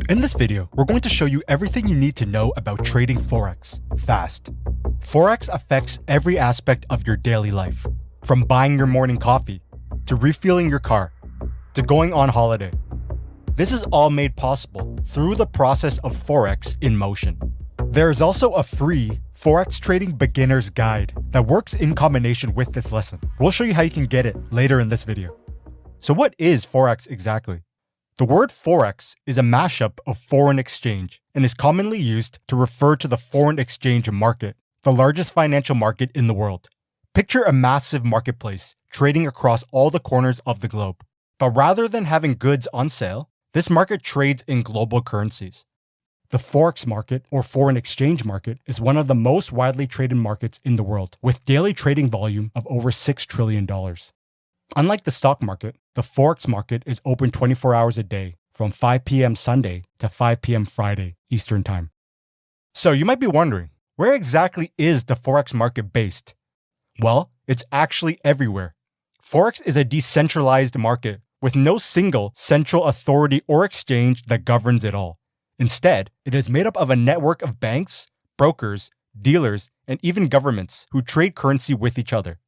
In this video, we're going to show you everything you need to know about trading Forex fast. Forex affects every aspect of your daily life, from buying your morning coffee, to refueling your car, to going on holiday. This is all made possible through the process of Forex in motion. There is also a free Forex trading beginner's guide that works in combination with this lesson. We'll show you how you can get it later in this video. So what is Forex exactly? The word Forex is a mashup of foreign exchange and is commonly used to refer to the foreign exchange market, the largest financial market in the world. Picture a massive marketplace trading across all the corners of the globe. But rather than having goods on sale, this market trades in global currencies. The Forex market, or foreign exchange market, is one of the most widely traded markets in the world, with daily trading volume of over $6 trillion. Unlike the stock market, the Forex market is open 24 hours a day, from 5 p.m. Sunday to 5 p.m. Friday, Eastern Time. So you might be wondering, where exactly is the Forex market based? Well, it's actually everywhere. Forex is a decentralized market with no single central authority or exchange that governs it all. Instead, it is made up of a network of banks, brokers, dealers, and even governments who trade currency with each other.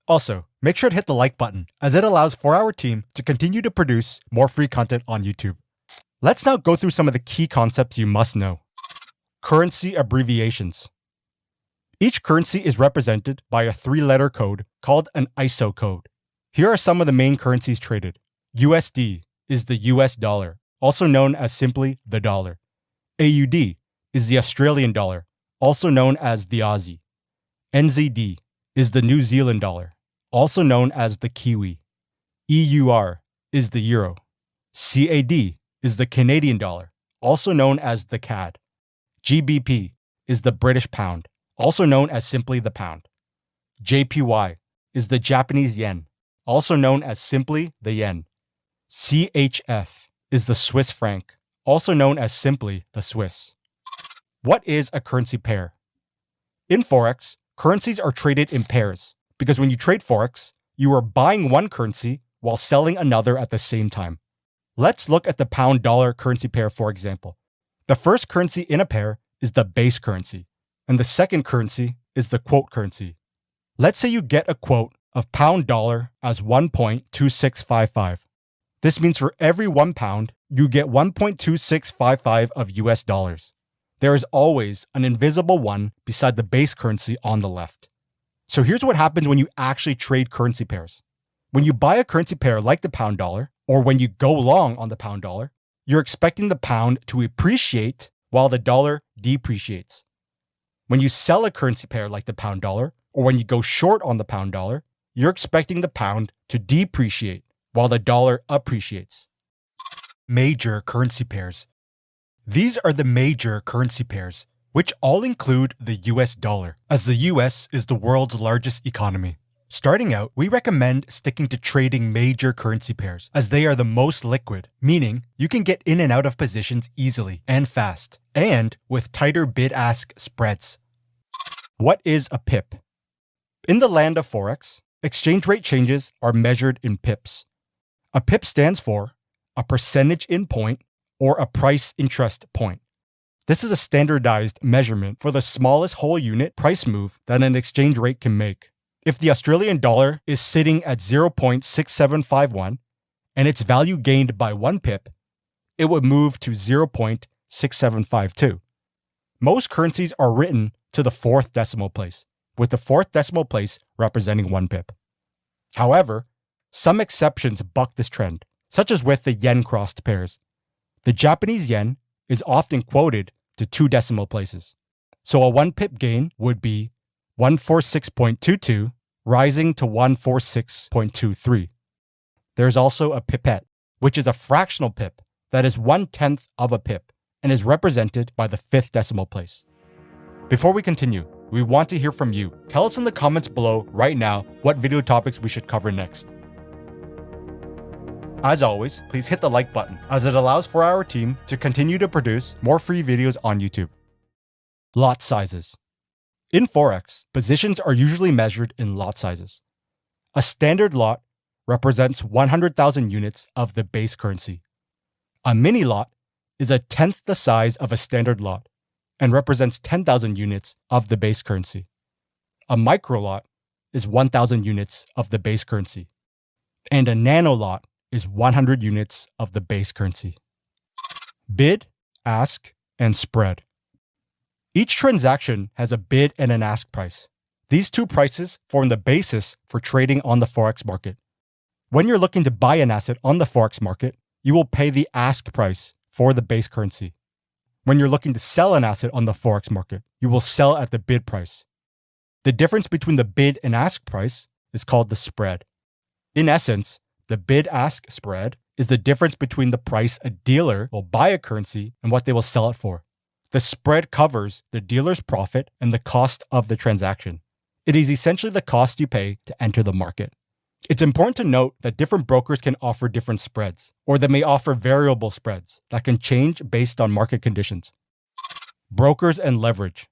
Also, make sure to hit the like button, as it allows for our team to continue to produce more free content on YouTube. Let's now go through some of the key concepts you must know. Currency abbreviations. Each currency is represented by a 3-letter code called an ISO code. Here are some of the main currencies traded. USD is the US dollar, also known as simply the dollar. AUD is the Australian dollar, also known as the Aussie. NZD is the New Zealand dollar, also known as the Kiwi. EUR is the euro. CAD is the Canadian dollar, also known as the CAD. GBP is the British pound, also known as simply the pound. JPY is the Japanese yen, also known as simply the yen. CHF is the Swiss franc, also known as simply the Swiss. What is a currency pair? In Forex, currencies are traded in pairs, because when you trade Forex, you are buying one currency while selling another at the same time. Let's look at the pound-dollar currency pair, for example. The first currency in a pair is the base currency, and the second currency is the quote currency. Let's say you get a quote of pound-dollar as 1.2655. This means for every 1 pound, you get 1.2655 of US dollars. There is always an invisible 1 beside the base currency on the left. So here's what happens when you actually trade currency pairs. When you buy a currency pair like the pound dollar, or when you go long on the pound dollar, you're expecting the pound to appreciate while the dollar depreciates. When you sell a currency pair like the pound dollar, or when you go short on the pound dollar, you're expecting the pound to depreciate while the dollar appreciates. Major currency pairs. These are the major currency pairs, which all include the US dollar, as the US is the world's largest economy. Starting out, we recommend sticking to trading major currency pairs, as they are the most liquid, meaning you can get in and out of positions easily and fast, and with tighter bid-ask spreads. What is a pip? In the land of Forex, exchange rate changes are measured in pips. A pip stands for a percentage in point or a price interest point. This is a standardized measurement for the smallest whole unit price move that an exchange rate can make. If the Australian dollar is sitting at 0.6751 and its value gained by 1 pip, it would move to 0.6752. Most currencies are written to the 4th decimal place, with the 4th decimal place representing 1 pip. However, some exceptions buck this trend, such as with the yen-crossed pairs. The Japanese yen is often quoted to 2 decimal places. So a 1 pip gain would be 146.22, rising to 146.23. There's also a pipette, which is a fractional pip that is 1/10 of a pip and is represented by the 5th decimal place. Before we continue, we want to hear from you. Tell us in the comments below right now what video topics we should cover next. As always, please hit the like button, as it allows for our team to continue to produce more free videos on YouTube. Lot sizes. In Forex, positions are usually measured in lot sizes. A standard lot represents 100,000 units of the base currency. A mini lot is a tenth the size of a standard lot and represents 10,000 units of the base currency. A micro lot is 1,000 units of the base currency. And a nano lot is 100 units of the base currency. Bid, ask, and spread. Each transaction has a bid and an ask price. These two prices form the basis for trading on the Forex market. When you're looking to buy an asset on the Forex market, you will pay the ask price for the base currency. When you're looking to sell an asset on the Forex market, you will sell at the bid price. The difference between the bid and ask price is called the spread. In essence, the bid-ask spread is the difference between the price a dealer will buy a currency and what they will sell it for. The spread covers the dealer's profit and the cost of the transaction. It is essentially the cost you pay to enter the market. It's important to note that different brokers can offer different spreads, or they may offer variable spreads that can change based on market conditions. Brokers and leverage.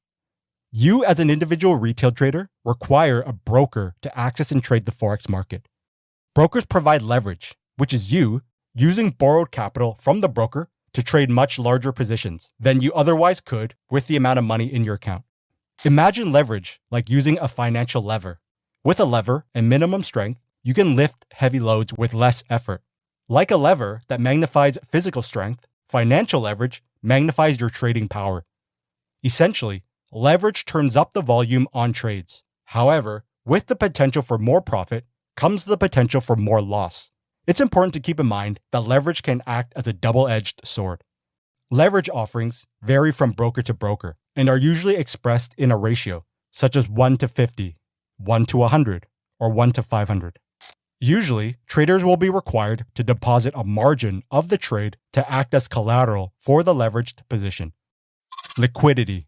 You, as an individual retail trader, require a broker to access and trade the Forex market. Brokers provide leverage, which is you using borrowed capital from the broker to trade much larger positions than you otherwise could with the amount of money in your account. Imagine leverage like using a financial lever. With a lever and minimum strength, you can lift heavy loads with less effort. Like a lever that magnifies physical strength, financial leverage magnifies your trading power. Essentially, leverage turns up the volume on trades. However, with the potential for more profit comes the potential for more loss. It's important to keep in mind that leverage can act as a double-edged sword. Leverage offerings vary from broker to broker and are usually expressed in a ratio, such as 1 to 50, 1 to 100, or 1 to 500. Usually, traders will be required to deposit a margin of the trade to act as collateral for the leveraged position. Liquidity.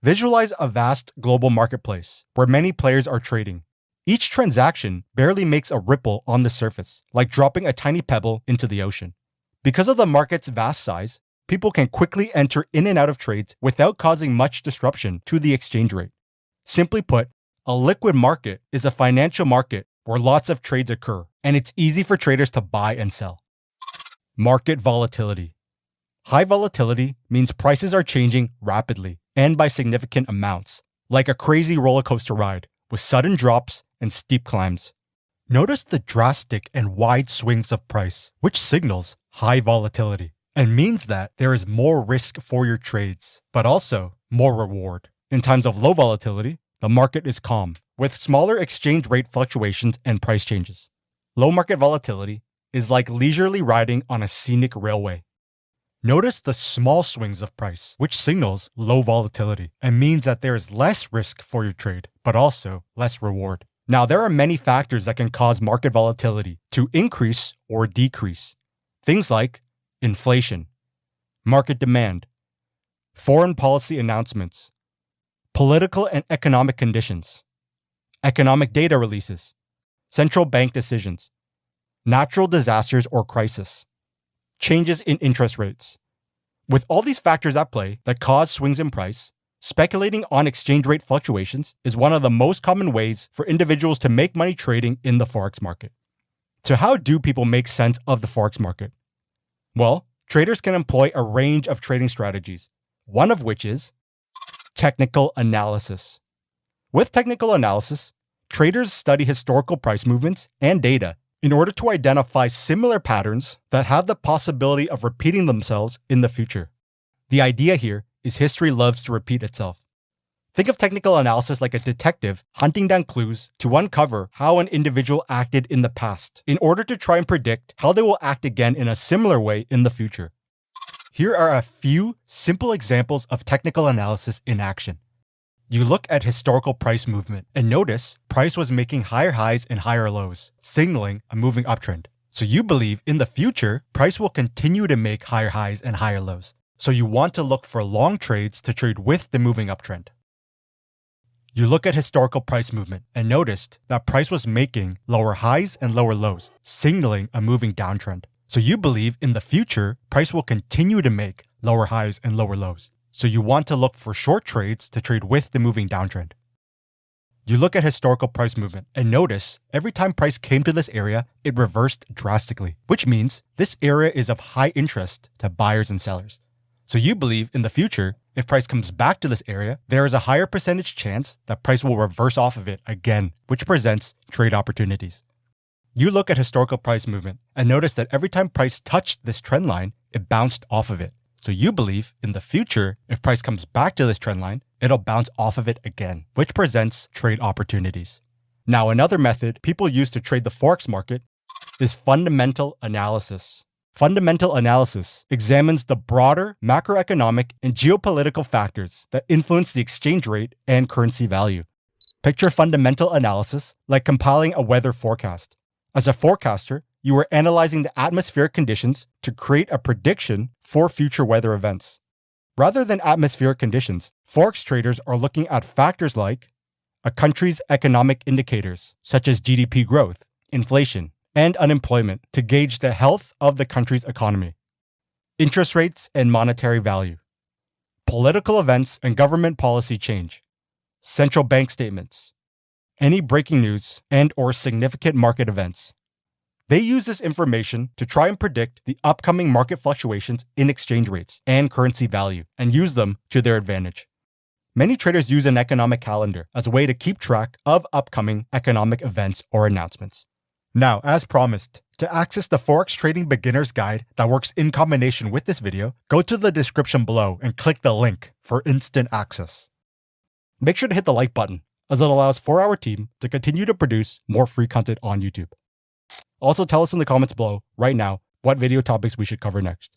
Visualize a vast global marketplace where many players are trading. Each transaction barely makes a ripple on the surface, like dropping a tiny pebble into the ocean. Because of the market's vast size, people can quickly enter in and out of trades without causing much disruption to the exchange rate. Simply put, a liquid market is a financial market where lots of trades occur, and it's easy for traders to buy and sell. Market volatility. High volatility means prices are changing rapidly and by significant amounts, like a crazy roller coaster ride with sudden drops and steep climbs. Notice the drastic and wide swings of price, which signals high volatility and means that there is more risk for your trades, but also more reward. In times of low volatility, the market is calm, with smaller exchange rate fluctuations and price changes. Low market volatility is like leisurely riding on a scenic railway. Notice the small swings of price, which signals low volatility and means that there is less risk for your trade, but also less reward. Now, there are many factors that can cause market volatility to increase or decrease. Things like inflation, market demand, foreign policy announcements, political and economic conditions, economic data releases, central bank decisions, natural disasters or crisis, changes in interest rates. With all these factors at play that cause swings in price, speculating on exchange rate fluctuations is one of the most common ways for individuals to make money trading in the Forex market. So how do people make sense of the Forex market? Well, traders can employ a range of trading strategies, one of which is technical analysis. With technical analysis, traders study historical price movements and data in order to identify similar patterns that have the possibility of repeating themselves in the future. The idea here is history loves to repeat itself. Think of technical analysis like a detective hunting down clues to uncover how an individual acted in the past in order to try and predict how they will act again in a similar way in the future. Here are a few simple examples of technical analysis in action. You look at historical price movement and notice price was making higher highs and higher lows, signaling a moving uptrend. So you believe in the future, price will continue to make higher highs and higher lows. So you want to look for long trades to trade with the moving uptrend. You look at historical price movement and noticed that price was making lower highs and lower lows, signaling a moving downtrend. So you believe in the future, price will continue to make lower highs and lower lows. So you want to look for short trades to trade with the moving downtrend. You look at historical price movement and notice every time price came to this area, it reversed drastically, which means this area is of high interest to buyers and sellers. So you believe in the future, if price comes back to this area, there is a higher percentage chance that price will reverse off of it again, which presents trade opportunities. You look at historical price movement and notice that every time price touched this trend line, it bounced off of it. So you believe in the future, if price comes back to this trend line, it'll bounce off of it again, which presents trade opportunities. Now, another method people use to trade the Forex market is fundamental analysis. Fundamental analysis examines the broader macroeconomic and geopolitical factors that influence the exchange rate and currency value. Picture fundamental analysis like compiling a weather forecast. As a forecaster, you are analyzing the atmospheric conditions to create a prediction for future weather events. Rather than atmospheric conditions, Forex traders are looking at factors like a country's economic indicators, such as GDP growth, inflation, and unemployment to gauge the health of the country's economy, interest rates and monetary value, political events and government policy change, central bank statements, any breaking news and/or significant market events. They use this information to try and predict the upcoming market fluctuations in exchange rates and currency value and use them to their advantage. Many traders use an economic calendar as a way to keep track of upcoming economic events or announcements. Now, as promised, to access the Forex Trading Beginner's Guide that works in combination with this video, go to the description below and click the link for instant access. Make sure to hit the like button, as it allows for our team to continue to produce more free content on YouTube. Also, tell us in the comments below right now what video topics we should cover next.